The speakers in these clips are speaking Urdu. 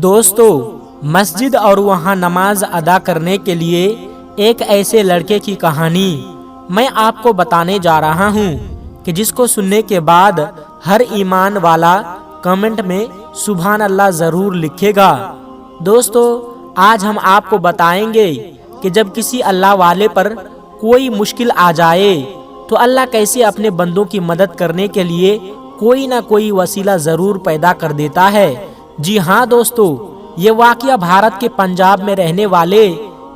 دوستو، مسجد اور وہاں نماز ادا کرنے کے لیے ایک ایسے لڑکے کی کہانی میں آپ کو بتانے جا رہا ہوں کہ جس کو سننے کے بعد ہر ایمان والا کمنٹ میں سبحان اللہ ضرور لکھے گا۔ دوستو، آج ہم آپ کو بتائیں گے کہ جب کسی اللہ والے پر کوئی مشکل آ جائے تو اللہ کیسے اپنے بندوں کی مدد کرنے کے لیے کوئی نہ کوئی وسیلہ ضرور پیدا کر دیتا ہے۔ جی ہاں دوستو، یہ واقعہ بھارت کے پنجاب میں رہنے والے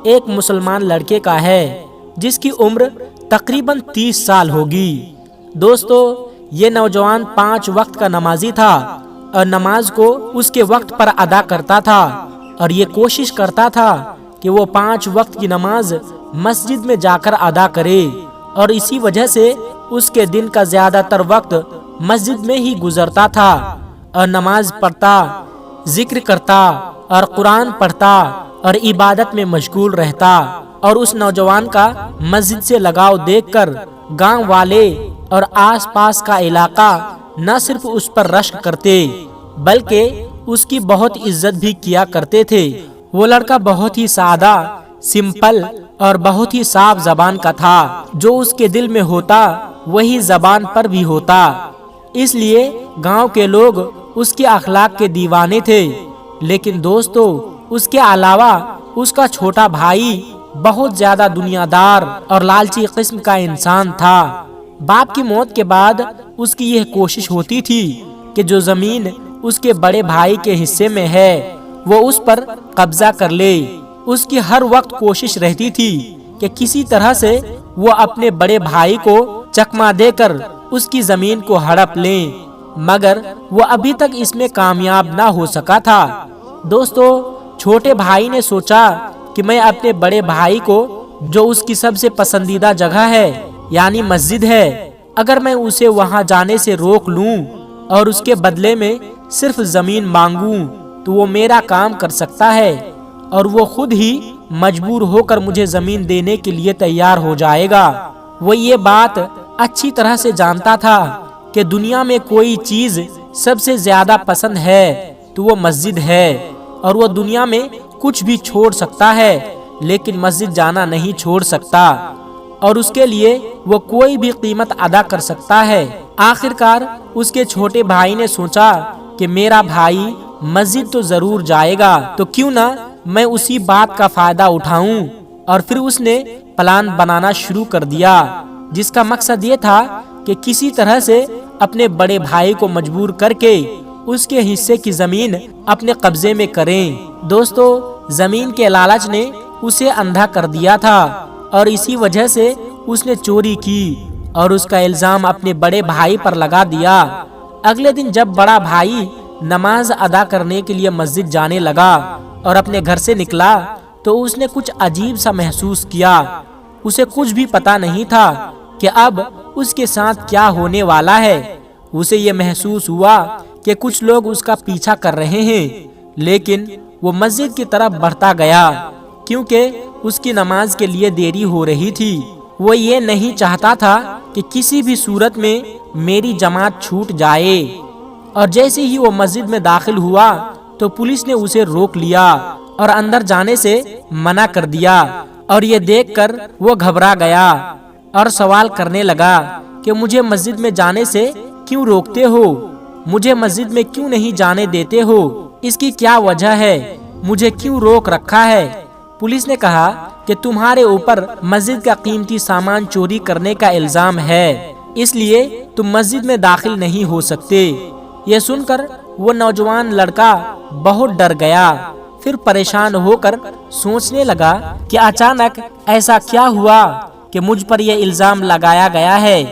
ایک مسلمان لڑکے کا ہے جس کی عمر تقریباً 30 سال ہوگی۔ دوستو، یہ نوجوان 5 وقت کا نمازی تھا اور نماز کو اس کے وقت پر ادا کرتا تھا اور یہ کوشش کرتا تھا کہ وہ 5 وقت کی نماز مسجد میں جا کر ادا کرے، اور اسی وجہ سے اس کے دن کا زیادہ تر وقت مسجد میں ہی گزرتا تھا اور نماز پڑھتا، ذکر کرتا اور قرآن پڑھتا اور عبادت میں مشغول رہتا۔ اور اس نوجوان کا مسجد سے لگاؤ دیکھ کر گاؤں والے اور آس پاس کا علاقہ نہ صرف اس پر رشک کرتے بلکہ اس کی بہت عزت بھی کیا کرتے تھے۔ وہ لڑکا بہت ہی سادہ، سمپل اور بہت ہی صاف زبان کا تھا۔ جو اس کے دل میں ہوتا وہی زبان پر بھی ہوتا، اس لیے گاؤں کے لوگ اس کے اخلاق کے دیوانے تھے۔ لیکن دوستو، اس کے علاوہ اس کا چھوٹا بھائی بہت زیادہ دنیا دار اور لالچی قسم کا انسان تھا۔ باپ کی موت کے بعد اس کی یہ کوشش ہوتی تھی کہ جو زمین اس کے بڑے بھائی کے حصے میں ہے وہ اس پر قبضہ کر لے۔ اس کی ہر وقت کوشش رہتی تھی کہ کسی طرح سے وہ اپنے بڑے بھائی کو چکما دے کر اس کی زمین کو ہڑپ لیں، مگر وہ ابھی تک اس میں کامیاب نہ ہو سکا تھا۔ دوستو، چھوٹے بھائی نے سوچا کہ میں اپنے بڑے بھائی کو، جو اس کی سب سے پسندیدہ جگہ ہے یعنی مسجد ہے، اگر میں اسے وہاں جانے سے روک لوں اور اس کے بدلے میں صرف زمین مانگوں تو وہ میرا کام کر سکتا ہے اور وہ خود ہی مجبور ہو کر مجھے زمین دینے کے لیے تیار ہو جائے گا۔ وہ یہ بات اچھی طرح سے جانتا تھا کہ دنیا میں کوئی چیز سب سے زیادہ پسند ہے تو وہ مسجد ہے، اور وہ دنیا میں کچھ بھی چھوڑ سکتا ہے لیکن مسجد جانا نہیں چھوڑ سکتا، اور اس کے لیے وہ کوئی بھی قیمت ادا کر سکتا ہے۔ آخر کار اس کے چھوٹے بھائی نے سوچا کہ میرا بھائی مسجد تو ضرور جائے گا، تو کیوں نہ میں اسی بات کا فائدہ اٹھاؤں، اور پھر اس نے پلان بنانا شروع کر دیا جس کا مقصد یہ تھا کہ کسی طرح سے اپنے بڑے بھائی کو مجبور کر کے اس کے حصے کی زمین اپنے قبضے میں کریں۔ دوستو، زمین کے لالچ نے اسے اندھا کر دیا تھا اور اسی وجہ سے اس نے چوری کی اور اس کا الزام اپنے بڑے بھائی پر لگا دیا۔ اگلے دن جب بڑا بھائی نماز ادا کرنے کے لیے مسجد جانے لگا اور اپنے گھر سے نکلا تو اس نے کچھ عجیب سا محسوس کیا۔ اسے کچھ بھی پتا نہیں تھا کہ اب اس کے ساتھ کیا ہونے والا ہے۔ اسے یہ محسوس ہوا کہ کچھ لوگ اس کا پیچھا کر رہے ہیں، لیکن وہ مسجد کی طرف بڑھتا گیا کیونکہ اس کی نماز کے لیے دیری ہو رہی تھی۔ وہ یہ نہیں چاہتا تھا کہ کسی بھی صورت میں میری جماعت چھوٹ جائے، اور جیسے ہی وہ مسجد میں داخل ہوا تو پولیس نے اسے روک لیا اور اندر جانے سے منع کر دیا، اور یہ دیکھ کر وہ گھبرا گیا اور سوال کرنے لگا کہ مجھے مسجد میں جانے سے کیوں روکتے ہو؟ مجھے مسجد میں کیوں نہیں جانے دیتے ہو؟ اس کی کیا وجہ ہے؟ مجھے کیوں روک رکھا ہے؟ پولیس نے کہا کہ تمہارے اوپر مسجد کا قیمتی سامان چوری کرنے کا الزام ہے، اس لیے تم مسجد میں داخل نہیں ہو سکتے۔ یہ سن کر وہ نوجوان لڑکا بہت ڈر گیا، پھر پریشان ہو کر سوچنے لگا کہ اچانک ایسا کیا ہوا کہ مجھ پر یہ الزام لگایا گیا ہے،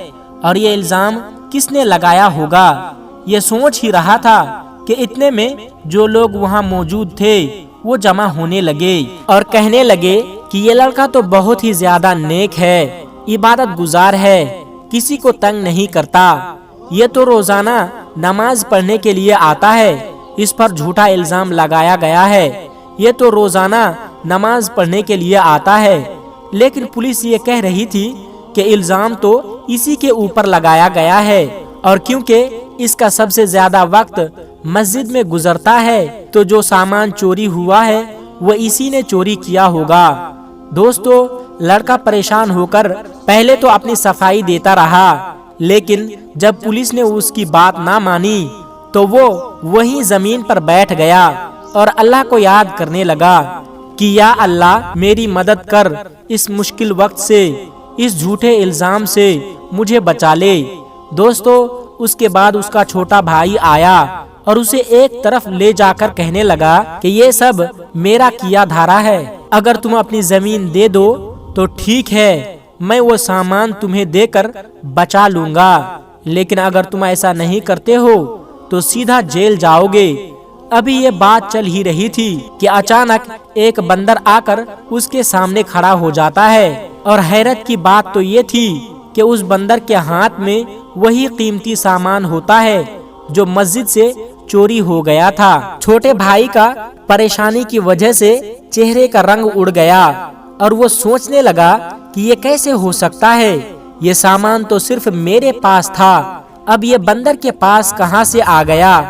اور یہ الزام کس نے لگایا ہوگا؟ یہ سوچ ہی رہا تھا کہ اتنے میں جو لوگ وہاں موجود تھے وہ جمع ہونے لگے اور کہنے لگے کہ یہ لڑکا تو بہت ہی زیادہ نیک ہے، عبادت گزار ہے، کسی کو تنگ نہیں کرتا، یہ تو روزانہ نماز پڑھنے کے لیے آتا ہے، اس پر جھوٹا الزام لگایا گیا ہے، یہ تو روزانہ نماز پڑھنے کے لیے آتا ہے۔ لیکن پولیس یہ کہہ رہی تھی کہ الزام تو اسی کے اوپر لگایا گیا ہے، اور کیونکہ اس کا سب سے زیادہ وقت مسجد میں گزرتا ہے تو جو سامان چوری ہوا ہے وہ اسی نے چوری کیا ہوگا۔ دوستو، لڑکا پریشان ہو کر پہلے تو اپنی صفائی دیتا رہا، لیکن جب پولیس نے اس کی بات نہ مانی تو وہ وہیں زمین پر بیٹھ گیا اور اللہ کو یاد کرنے لگا کہ یا اللہ میری مدد کر، اس مشکل وقت سے، اس جھوٹے الزام سے مجھے بچا لے۔ دوستو، اس کے بعد اس کا چھوٹا بھائی آیا اور اسے ایک طرف لے جا کر کہنے لگا کہ یہ سب میرا کیا دھارا ہے، اگر تم اپنی زمین دے دو تو ٹھیک ہے، میں وہ سامان تمہیں دے کر بچا لوں گا، لیکن اگر تم ایسا نہیں کرتے ہو تو سیدھا جیل جاؤ گے۔ ابھی یہ بات چل ہی رہی تھی کہ اچانک ایک بندر آ کر اس کے سامنے کھڑا ہو جاتا ہے، اور حیرت کی بات تو یہ تھی کہ اس بندر کے ہاتھ میں وہی قیمتی سامان ہوتا ہے جو مسجد سے چوری ہو گیا تھا۔ چھوٹے بھائی کا پریشانی کی وجہ سے چہرے کا رنگ اڑ گیا اور وہ سوچنے لگا کہ یہ کیسے ہو سکتا ہے، یہ سامان تو صرف میرے پاس تھا، اب یہ بندر کے پاس کہاں سے آ گیا۔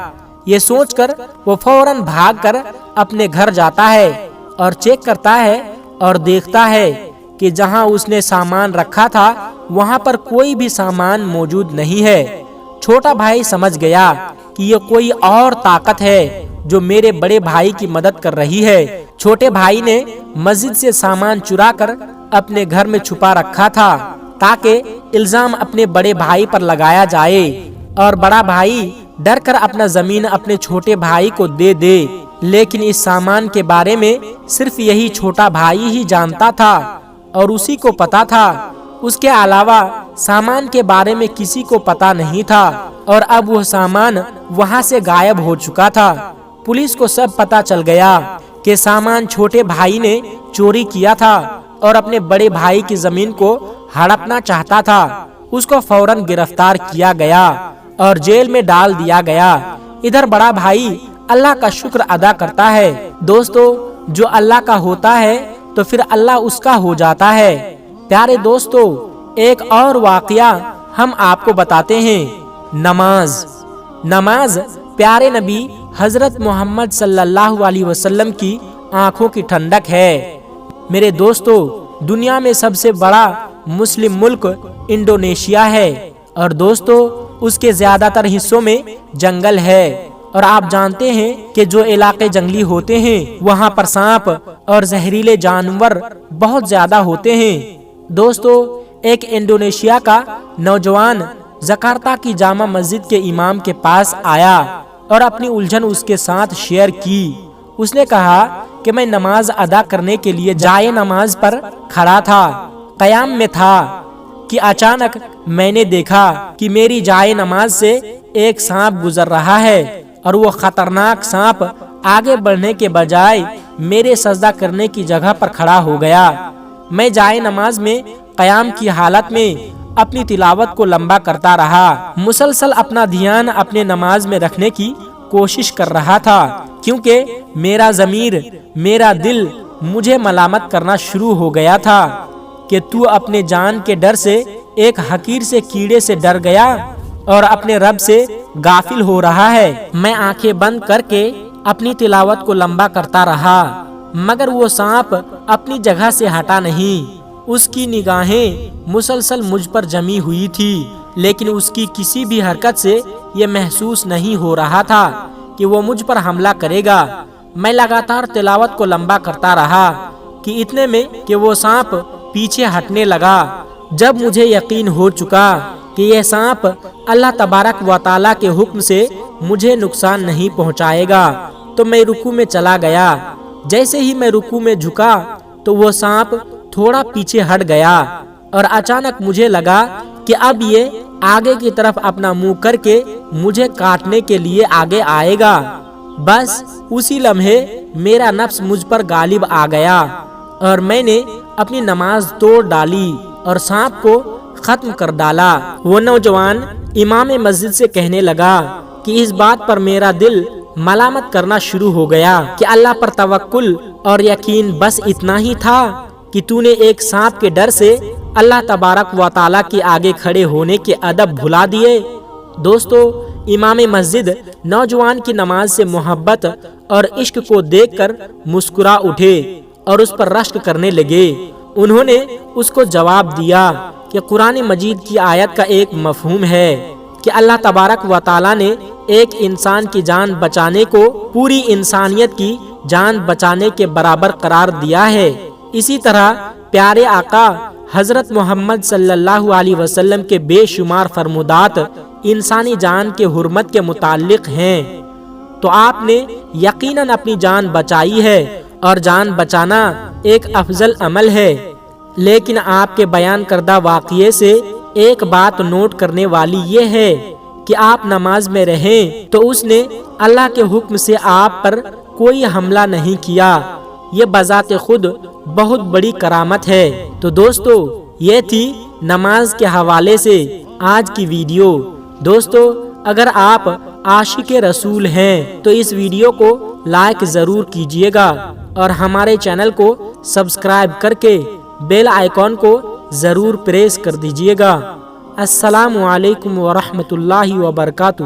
یہ سوچ کر وہ فوراً بھاگ کر اپنے گھر جاتا ہے اور چیک کرتا ہے اور دیکھتا ہے کہ جہاں اس نے سامان رکھا تھا وہاں پر کوئی بھی سامان موجود نہیں ہے۔ چھوٹا بھائی سمجھ گیا کہ یہ کوئی اور طاقت ہے جو میرے بڑے بھائی کی مدد کر رہی ہے۔ چھوٹے بھائی نے مسجد سے سامان چرا کر اپنے گھر میں چھپا رکھا تھا تاکہ الزام اپنے بڑے بھائی پر لگایا جائے، اور بڑا بھائی ڈر کر اپنا زمین اپنے چھوٹے بھائی کو دے دے، لیکن اس سامان کے بارے میں صرف یہی چھوٹا بھائی ہی جانتا تھا اور اسی کو پتا تھا، اس کے علاوہ سامان کے بارے میں کسی کو پتا نہیں تھا، اور اب وہ سامان وہاں سے غائب ہو چکا تھا۔ پولیس کو سب پتا چل گیا کہ سامان چھوٹے بھائی نے چوری کیا تھا اور اپنے بڑے بھائی کی زمین کو ہڑپنا چاہتا تھا۔ اس کو فوراً گرفتار کیا گیا اور جیل میں ڈال دیا گیا۔ ادھر بڑا بھائی اللہ کا شکر ادا کرتا ہے۔ دوستو، جو اللہ کا ہوتا ہے تو پھر اللہ اس کا ہو جاتا ہے۔ پیارے دوستو، ایک اور واقعہ ہم آپ کو بتاتے ہیں۔ نماز پیارے نبی حضرت محمد صلی اللہ علیہ وسلم کی آنکھوں کی ٹھنڈک ہے۔ میرے دوستو، دنیا میں سب سے بڑا مسلم ملک انڈونیشیا ہے، اور دوستو اس کے زیادہ تر حصوں میں جنگل ہے، اور آپ جانتے ہیں کہ جو علاقے جنگلی ہوتے ہیں وہاں پر سانپ اور زہریلے جانور بہت زیادہ ہوتے ہیں۔ دوستو، ایک انڈونیشیا کا نوجوان جکارتا کی جامع مسجد کے امام کے پاس آیا اور اپنی الجھن اس کے ساتھ شیئر کی۔ اس نے کہا کہ میں نماز ادا کرنے کے لیے جائے نماز پر کھڑا تھا، قیام میں تھا کہ اچانک میں نے دیکھا کہ میری جائے نماز سے ایک سانپ گزر رہا ہے، اور وہ خطرناک سانپ آگے بڑھنے کے بجائے میرے سجدہ کرنے کی جگہ پر کھڑا ہو گیا۔ میں جائے نماز میں قیام کی حالت میں اپنی تلاوت کو لمبا کرتا رہا، مسلسل اپنا دھیان اپنے نماز میں رکھنے کی کوشش کر رہا تھا، کیونکہ میرا ضمیر، میرا دل مجھے ملامت کرنا شروع ہو گیا تھا کہ تو اپنے جان کے ڈر سے ایک حقیر سے کیڑے سے ڈر گیا اور اپنے رب سے غافل ہو رہا ہے۔ میں آنکھیں بند کر کے اپنی تلاوت کو لمبا کرتا رہا، مگر وہ سانپ اپنی جگہ سے ہٹا نہیں۔ اس کی نگاہیں مسلسل مجھ پر جمی ہوئی تھی، لیکن اس کی کسی بھی حرکت سے یہ محسوس نہیں ہو رہا تھا کہ وہ مجھ پر حملہ کرے گا۔ میں لگاتار تلاوت کو لمبا کرتا رہا کہ اتنے میں کہ وہ سانپ پیچھے ہٹنے لگا۔ جب مجھے یقین ہو چکا کہ یہ سانپ اللہ تبارک و تعالیٰ کے حکم سے مجھے نقصان نہیں پہنچائے گا تو میں رکوع میں چلا گیا۔ جیسے ہی میں رکوع میں جھکا تو وہ سانپ تھوڑا پیچھے ہٹ گیا، اور اچانک مجھے لگا کہ اب یہ آگے کی طرف اپنا منہ کر کے مجھے کاٹنے کے لیے آگے آئے گا۔ بس اسی لمحے میرا نفس مجھ پر غالب آ گیا اور میں نے اپنی نماز توڑ ڈالی اور سانپ کو ختم کر ڈالا۔ وہ نوجوان امام مسجد سے کہنے لگا کہ اس بات پر میرا دل ملامت کرنا شروع ہو گیا کہ اللہ پر توکل اور یقین بس اتنا ہی تھا کہ تو نے ایک سانپ کے ڈر سے اللہ تبارک و تعالیٰ کے آگے کھڑے ہونے کے ادب بھلا دیے۔ دوستو، امام مسجد نوجوان کی نماز سے محبت اور عشق کو دیکھ کر مسکرا اٹھے اور اس پر رشک کرنے لگے۔ انہوں نے اس کو جواب دیا کہ قرآن مجید کی آیت کا ایک مفہوم ہے کہ اللہ تبارک و تعالی نے ایک انسان کی جان بچانے کو پوری انسانیت کی جان بچانے کے برابر قرار دیا ہے۔ اسی طرح پیارے آقا حضرت محمد صلی اللہ علیہ وسلم کے بے شمار فرمودات انسانی جان کے حرمت کے متعلق ہیں، تو آپ نے یقیناً اپنی جان بچائی ہے اور جان بچانا ایک افضل عمل ہے۔ لیکن آپ کے بیان کردہ واقعے سے ایک بات نوٹ کرنے والی یہ ہے کہ آپ نماز میں رہیں تو اس نے اللہ کے حکم سے آپ پر کوئی حملہ نہیں کیا۔ یہ بذات خود بہت بڑی کرامت ہے۔ تو دوستو، یہ تھی نماز کے حوالے سے آج کی ویڈیو۔ دوستو، اگر آپ عاشق رسول ہیں تو اس ویڈیو کو لائک ضرور کیجیے گا اور ہمارے چینل کو سبسکرائب کر کے بیل آئیکن کو ضرور پریس کر دیجیے گا۔ السلام علیکم ورحمۃ اللہ وبرکاتہ۔